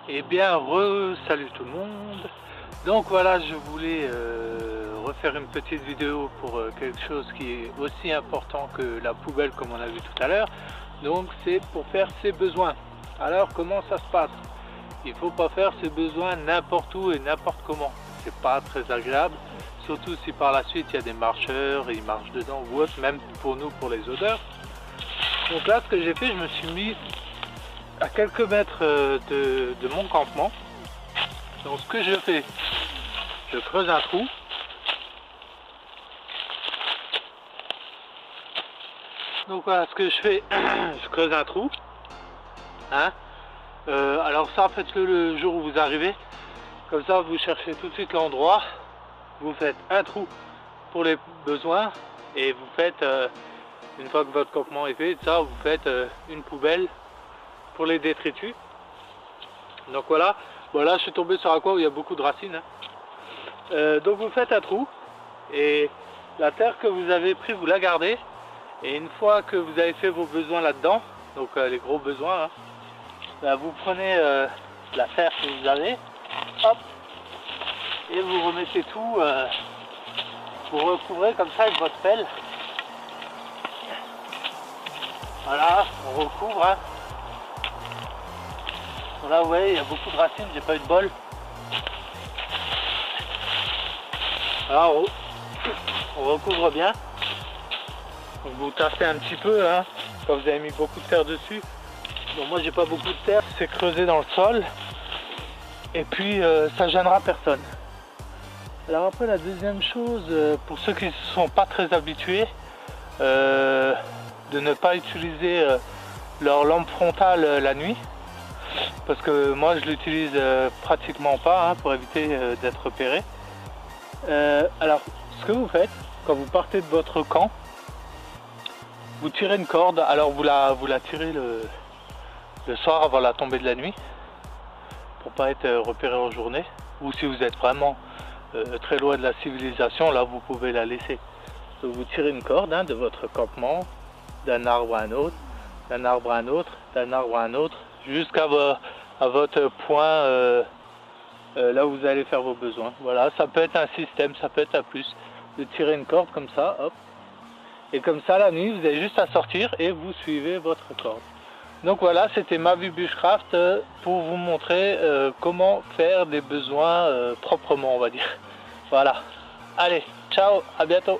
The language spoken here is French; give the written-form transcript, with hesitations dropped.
Eh bien, salut tout le monde. Donc voilà, je voulais refaire une petite vidéo pour quelque chose qui est aussi important que la poubelle comme on a vu tout à l'heure. Donc c'est pour faire ses besoins. Alors comment ça se passe? Il ne faut pas faire ses besoins n'importe où et n'importe comment. C'est pas très agréable, surtout si par la suite il y a des marcheurs, ils marchent dedans ou autre, même pour nous pour les odeurs. Donc là, ce que j'ai fait, je me suis mis à quelques mètres de mon campement. Donc ce que je fais, je creuse un trou. Donc voilà ce que je fais, je creuse un trou. Hein. Alors ça, faites-le le jour où vous arrivez. Comme ça, vous cherchez tout de suite l'endroit. Vous faites un trou pour les besoins et vous faites, une fois que votre campement est fait, ça, vous faites une poubelle pour les détritus. Donc voilà, voilà, je suis tombé sur un coin où il y a beaucoup de racines. Donc vous faites un trou et la terre que vous avez pris, vous la gardez. Et une fois que vous avez fait vos besoins là-dedans, donc les gros besoins, hein, ben vous prenez la terre que vous avez, hop, et vous remettez tout, vous recouvrez comme ça avec votre pelle. Voilà, on recouvre. Hein. Là vous voyez, il y a beaucoup de racines, j'ai pas eu de bol. Alors on recouvre bien. Donc vous tassez un petit peu hein, quand vous avez mis beaucoup de terre dessus. Bon, moi j'ai pas beaucoup de terre, c'est creusé dans le sol et puis ça gênera personne. Alors après la deuxième chose, pour ceux qui ne sont pas très habitués, de ne pas utiliser leur lampe frontale la nuit, parce que moi je l'utilise pratiquement pas hein, pour éviter d'être repéré. Alors ce que vous faites quand vous partez de votre camp, vous tirez une corde, alors vous la tirez le soir avant la tombée de la nuit pour pas être repéré en journée, ou si vous êtes vraiment très loin de la civilisation, là vous pouvez la laisser. Donc vous tirez une corde hein, de votre campement, d'un arbre à un autre, d'un arbre à un autre, d'un arbre à un autre, jusqu'à votre point là où vous allez faire vos besoins. Voilà, ça peut être un système, ça peut être un plus, de tirer une corde comme ça, hop. Et comme ça, la nuit, vous avez juste à sortir et vous suivez votre corde. Donc voilà, c'était ma vue bushcraft pour vous montrer comment faire des besoins proprement, on va dire. Voilà. Allez, ciao, à bientôt.